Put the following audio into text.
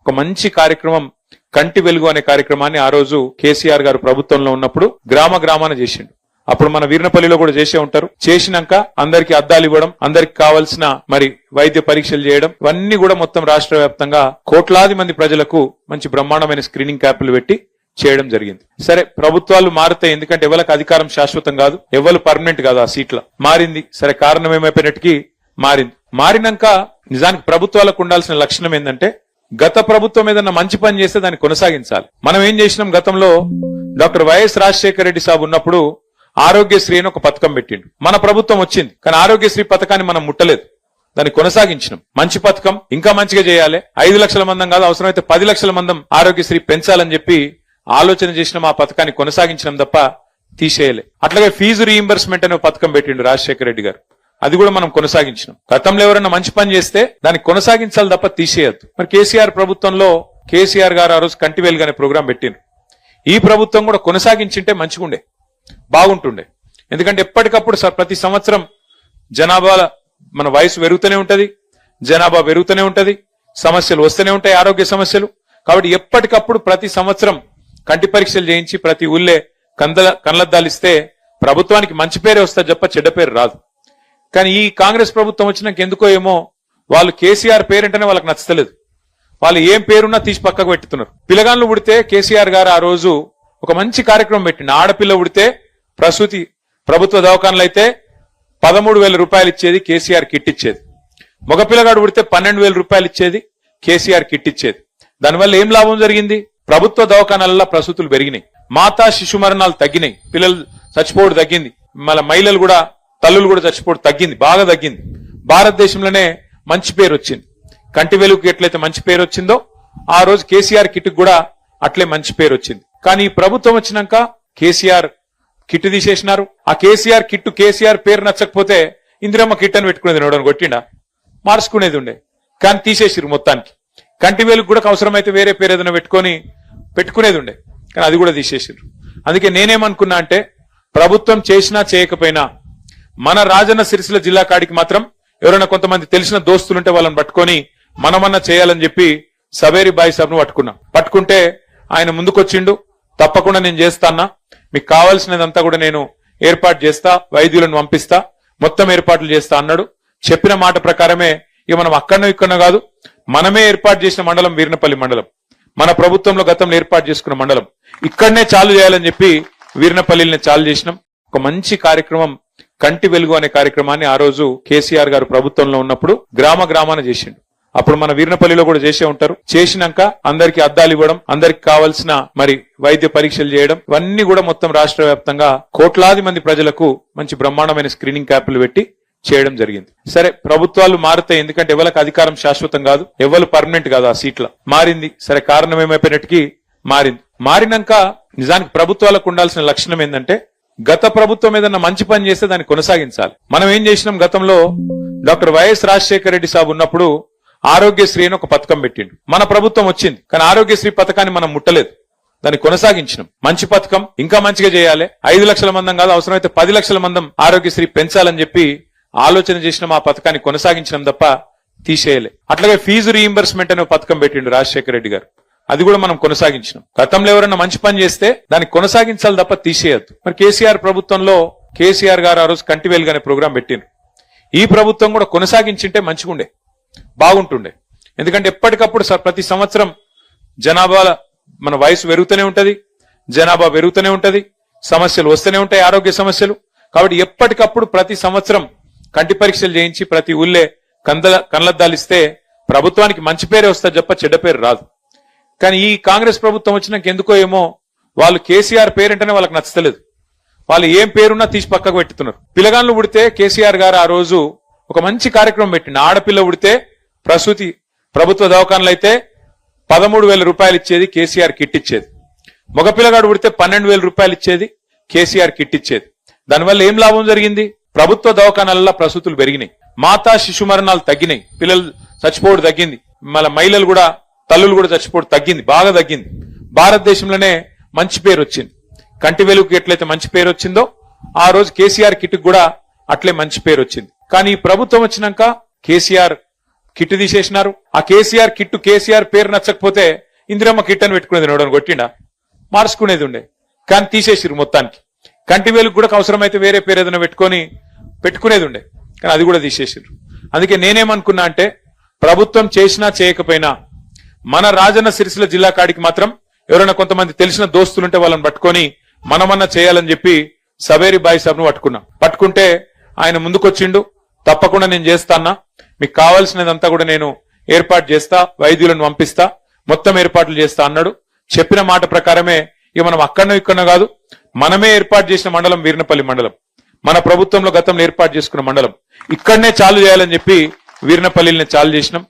ఒక మంచి కార్యక్రమం కంటి వెలుగు అనే కార్యక్రమాన్ని ఆ రోజు కేసీఆర్ గారు ప్రభుత్వంలో ఉన్నప్పుడు గ్రామ గ్రామాన చేసిండు. అప్పుడు మన వీర్నపల్లిలో కూడా చేసే ఉంటారు. చేసినాక అందరికి అద్దాలు ఇవ్వడం, అందరికి కావాల్సిన మరి వైద్య పరీక్షలు చేయడం, ఇవన్నీ కూడా మొత్తం రాష్ట్ర వ్యాప్తంగా కోట్లాది మంది ప్రజలకు మంచి బ్రహ్మాండమైన స్క్రీనింగ్ క్యాంపులు పెట్టి చేయడం జరిగింది. సరే, ప్రభుత్వాలు మారుతాయి, ఎందుకంటే ఎవరికి అధికారం శాశ్వతం కాదు, ఎవరు పర్మనెంట్ కాదు. ఆ సీట్ల మారింది, సరే, కారణం ఏమైపోయినట్టుకి మారింది. మారినాక నిజానికి ప్రభుత్వాలకు ఉండాల్సిన లక్షణం ఏంటంటే గత ప్రభుత్వం ఏదన్నా మంచి పని చేస్తే దాన్ని కొనసాగించాలి. మనం ఏం చేసినాం, గతంలో డాక్టర్ వైఎస్ రాజశేఖర రెడ్డి సాబ్ ఉన్నప్పుడు ఆరోగ్యశ్రీ అని ఒక పథకం పెట్టిండు. మన ప్రభుత్వం వచ్చింది, కానీ ఆరోగ్యశ్రీ పథకాన్ని మనం ముట్టలేదు, దాన్ని కొనసాగించినాం. మంచి పథకం, ఇంకా మంచిగా చేయాలి, 5 లక్షల మందం కాదు, అవసరమైతే 10 లక్షల మందం ఆరోగ్యశ్రీ పెంచాలని చెప్పి ఆలోచన చేసినాం. ఆ పథకాన్ని కొనసాగించడం తప్ప తీసేయలే. అట్లాగే ఫీజు రీయింబర్స్మెంట్ అనే పథకం పెట్టిండు రాజశేఖర రెడ్డి గారు, అది కూడా మనం కొనసాగించినాం. గతంలో ఎవరైనా మంచి పని చేస్తే దాన్ని కొనసాగించాలి తప్ప తీసేయద్దు. మరి కేసీఆర్ ప్రభుత్వంలో కేసీఆర్ గారు ఆ రోజు కంటి వెలుగు అనే ప్రోగ్రాం పెట్టిండ్రు. ఈ ప్రభుత్వం కూడా కొనసాగించింటే మంచిగుండే, బాగుంటుండే. ఎందుకంటే ఎప్పటికప్పుడు ప్రతి సంవత్సరం జనాభా మన వయసు పెరుగుతూనే ఉంటది, జనాభా పెరుగుతూనే ఉంటది, సమస్యలు వస్తూనే ఉంటాయి, ఆరోగ్య సమస్యలు. కాబట్టి ఎప్పటికప్పుడు ప్రతి సంవత్సరం కంటి పరీక్షలు చేయించి ప్రతి ఊళ్ళే కళ్ళద్దాలిస్తే ప్రభుత్వానికి మంచి పేరే వస్తుంది తప్ప చెడ్డ పేరు రాదు. కానీ ఈ కాంగ్రెస్ ప్రభుత్వం వచ్చినాక ఎందుకో ఏమో వాళ్ళు కేసీఆర్ పేరంటేనే వాళ్ళకి నచ్చలేదు. వాళ్ళు ఏం పేరున్నా తీసి పక్కకు పెట్టుతున్నారు. పిల్లగాళ్ళు ఉడితే కేసీఆర్ గారు ఆ రోజు ఒక మంచి కార్యక్రమం పెట్టిండు. ఆడపిల్ల ఉడితే ప్రసూతి ప్రభుత్వ దవాఖానలు అయితే 13,000 రూపాయలు ఇచ్చేది, కేసీఆర్ కిట్ ఇచ్చేది. మగపిల్లగాడు ఉడితే 12,000 రూపాయలు ఇచ్చేది, కేసీఆర్ కిట్ ఇచ్చేది. దానివల్ల ఏం లాభం జరిగింది? ప్రభుత్వ దవాఖానాలలో ప్రసూతులు పెరిగినాయి, మాతా శిశు మరణాలు తగ్గినాయి, పిల్లలు చచ్చిపోవడం తగ్గింది, మళ్ళీ మహిళలు కూడా తల్లులు కూడా చచ్చిపోవడం తగ్గింది, బాగా తగ్గింది. భారతదేశంలోనే మంచి పేరు వచ్చింది. కంటి వెలుగుకి ఎట్లయితే మంచి పేరు వచ్చిందో ఆ రోజు కేసీఆర్ కిట్ కూడా అట్లే మంచి పేరు వచ్చింది. కానీ ఈ ప్రభుత్వం వచ్చినాక కేసీఆర్ కిట్ తీసేసినారు. ఆ కేసీఆర్ కిట్టు కేసీఆర్ పేరు నచ్చకపోతే ఇందిరమ్మ కిట్ అని పెట్టుకునేది, నోడని కొట్టిండా, మార్చుకునేది ఉండే. కానీ తీసేసిరు మొత్తానికి. కంటి వెలుగు కూడా అవసరమైతే వేరే పేరు ఏదైనా పెట్టుకునేది ఉండే, కానీ అది కూడా తీసేసిరు. అందుకే నేనేమనుకున్నా అంటే ప్రభుత్వం చేసినా చేయకపోయినా మన రాజన్న సిరిసిల్ల జిల్లా కాడికి మాత్రం ఎవరైనా కొంతమంది తెలిసిన దోస్తులుంటే వాళ్ళని పట్టుకొని మనమన్నా చేయాలని చెప్పి సవేరి బాయి సాబ్ను పట్టుకుంటే ఆయన ముందుకొచ్చిండు. తప్పకుండా నేను చేస్తానా, మీకు కావాల్సినదంతా కూడా నేను ఏర్పాటు చేస్తా, వైద్యులను పంపిస్తా, మొత్తం ఏర్పాట్లు చేస్తా అన్నాడు. చెప్పిన మాట ప్రకారమే ఇక మనం అక్కడనో ఇక్కడనో కాదు, మనమే ఏర్పాటు చేసిన మండలం వీర్నపల్లి మండలం, మన ప్రభుత్వంలో గతంలో ఏర్పాటు చేసుకున్న మండలం, ఇక్కడనే చాలు చేయాలని చెప్పి వీర్నపల్లిని చాలు చేసినాం. ఒక మంచి కార్యక్రమం కంటి వెలుగు అనే కార్యక్రమాన్ని ఆ రోజు కేసీఆర్ గారు ప్రభుత్వంలో ఉన్నప్పుడు గ్రామ గ్రామాన చేసిండు. అప్పుడు మన వీర్నపల్లిలో కూడా చేసే ఉంటారు. చేసినాక అందరికి అద్దాలు ఇవ్వడం, అందరికి కావాల్సిన మరి వైద్య పరీక్షలు చేయడం, ఇవన్నీ కూడా మొత్తం రాష్ట్ర వ్యాప్తంగా కోట్లాది మంది ప్రజలకు మంచి బ్రహ్మాండమైన స్క్రీనింగ్ క్యాంపులు పెట్టి చేయడం జరిగింది. సరే, ప్రభుత్వాలు మారుతాయి, ఎందుకంటే ఎవరికి అధికారం శాశ్వతం కాదు, ఎవరు పర్మనెంట్ కాదు. ఆ సీట్ల మారింది, సరే, కారణం ఏమైపోయినట్టుకి మారింది. మారినాక నిజానికి ప్రభుత్వాలకు ఉండాల్సిన లక్షణం ఏంటంటే గత ప్రభుత్వం ఏదన్నా మంచి పని చేస్తే దాన్ని కొనసాగించాలి. మనం ఏం చేసినాం, గతంలో డాక్టర్ వైఎస్ రాజశేఖర రెడ్డి సాబ్ ఉన్నప్పుడు ఆరోగ్యశ్రీ అని ఒక పథకం పెట్టిండు. మన ప్రభుత్వం వచ్చింది, కానీ ఆరోగ్యశ్రీ పథకాన్ని మనం ముట్టలేదు, దాన్ని కొనసాగించినాం. మంచి పథకం, ఇంకా మంచిగా చేయాలి, 5 లక్షల మందం కాదు, అవసరమైతే 10 లక్షల మందం ఆరోగ్యశ్రీ పెంచాలని చెప్పి ఆలోచన చేసినాం. ఆ పథకాన్ని కొనసాగించడం తప్ప తీసేయలే. అట్లాగే ఫీజు రీయింబర్స్మెంట్ అనే పథకం పెట్టిండు రాజశేఖర రెడ్డి గారు, అది కూడా మనం కొనసాగించినాం. గతంలో ఎవరైనా మంచి పని చేస్తే దాన్ని కొనసాగించాలి తప్ప తీసేయద్దు. మరి కేసీఆర్ ప్రభుత్వంలో కేసీఆర్ గారు ఆ రోజు కంటి వెలుగు అనే ప్రోగ్రాం పెట్టిండ్రు. ఈ ప్రభుత్వం కూడా కొనసాగించింటే మంచిగుండే, బాగుంటుండే. ఎందుకంటే ఎప్పటికప్పుడు ప్రతి సంవత్సరం జనాభా మన వయసు పెరుగుతూనే ఉంటది, జనాభా పెరుగుతూనే ఉంటది, సమస్యలు వస్తూనే ఉంటాయి, ఆరోగ్య సమస్యలు. కాబట్టి ఎప్పటికప్పుడు ప్రతి సంవత్సరం కంటి పరీక్షలు చేయించి ప్రతి ఊళ్ళే కళ్ళద్దాలిస్తే ప్రభుత్వానికి మంచి పేరే వస్తుంది తప్ప చెడ్డ పేరు రాదు. కానీ ఈ కాంగ్రెస్ ప్రభుత్వం వచ్చినాక ఎందుకో ఏమో వాళ్ళు కేసీఆర్ పేరంటేనే వాళ్ళకి నచ్చలేదు, వాళ్ళు ఏం పేరున్నా తీసి పక్కకు పెట్టుతున్నారు. పిల్లగాళ్ళు ఉడితే కేసీఆర్ గారు ఆ రోజు ఒక మంచి కార్యక్రమం పెట్టిండు. ఆడపిల్ల ఉడితే ప్రసూతి ప్రభుత్వ దవాఖానలు అయితే 13,000 రూపాయలు ఇచ్చేది, కేసీఆర్ కిట్ ఇచ్చేది. మగపిల్లగాడు ఉడితే 12,000 రూపాయలు ఇచ్చేది, కేసీఆర్ కిట్ ఇచ్చేది. దానివల్ల ఏం లాభం జరిగింది? ప్రభుత్వ దవాఖానాలలో ప్రసూతులు పెరిగినాయి, మాతా శిశు మరణాలు తగ్గినాయి, పిల్లలు చచ్చిపోవడం తగ్గింది, మళ్ళీ మహిళలు కూడా తల్లులు కూడా చచ్చిపోవడం తగ్గింది, బాగా తగ్గింది. భారతదేశంలోనే మంచి పేరు వచ్చింది. కంటి వెలుగుకి ఎట్లయితే మంచి పేరు వచ్చిందో ఆ రోజు కేసీఆర్ కిట్ కూడా అట్లే మంచి పేరు వచ్చింది. కానీ ఈ ప్రభుత్వం వచ్చినాక కేసీఆర్ కిట్ తీసేసినారు. ఆ కేసీఆర్ కిట్టు కేసీఆర్ పేరు నచ్చకపోతే ఇందిరమ్మ కిట్ అని పెట్టుకునేది, నోడని కొట్టిండా, మార్చుకునేది ఉండే. కానీ తీసేసిరు మొత్తానికి. కంటి వేలుకు కూడా అవసరమైతే వేరే పేరు ఏదైనా పెట్టుకునేది ఉండే, కానీ అది కూడా తీసేసిరు. అందుకే నేనేమనుకున్నా అంటే ప్రభుత్వం చేసినా చేయకపోయినా మన రాజన్న సిరిసిల్ల జిల్లా కాడికి మాత్రం ఎవరైనా కొంతమంది తెలిసిన దోస్తులుంటే వాళ్ళని పట్టుకొని మనమన్నా చేయాలని చెప్పి సవేరి బాయ్ సాబ్ను పట్టుకుంటే ఆయన ముందుకొచ్చిండు. తప్పకుండా నేను చేస్తానా, మీకు కావాల్సినదంతా కూడా నేను ఏర్పాటు చేస్తా, వైద్యులను పంపిస్తా, మొత్తం ఏర్పాట్లు చేస్తా అన్నాడు. చెప్పిన మాట ప్రకారమే ఇక మనం అక్కడనో ఇక్కడనో కాదు, మనమే ఏర్పాటు చేసిన మండలం వీర్నపల్లి మండలం. మన ప్రభుత్వంలో గతంలో ఏర్పాటు చేసుకున్న మండలం. ఇక్కడనే చాలు చేయాలని చెప్పి వీర్నపల్లిని చాలు చేసినాం.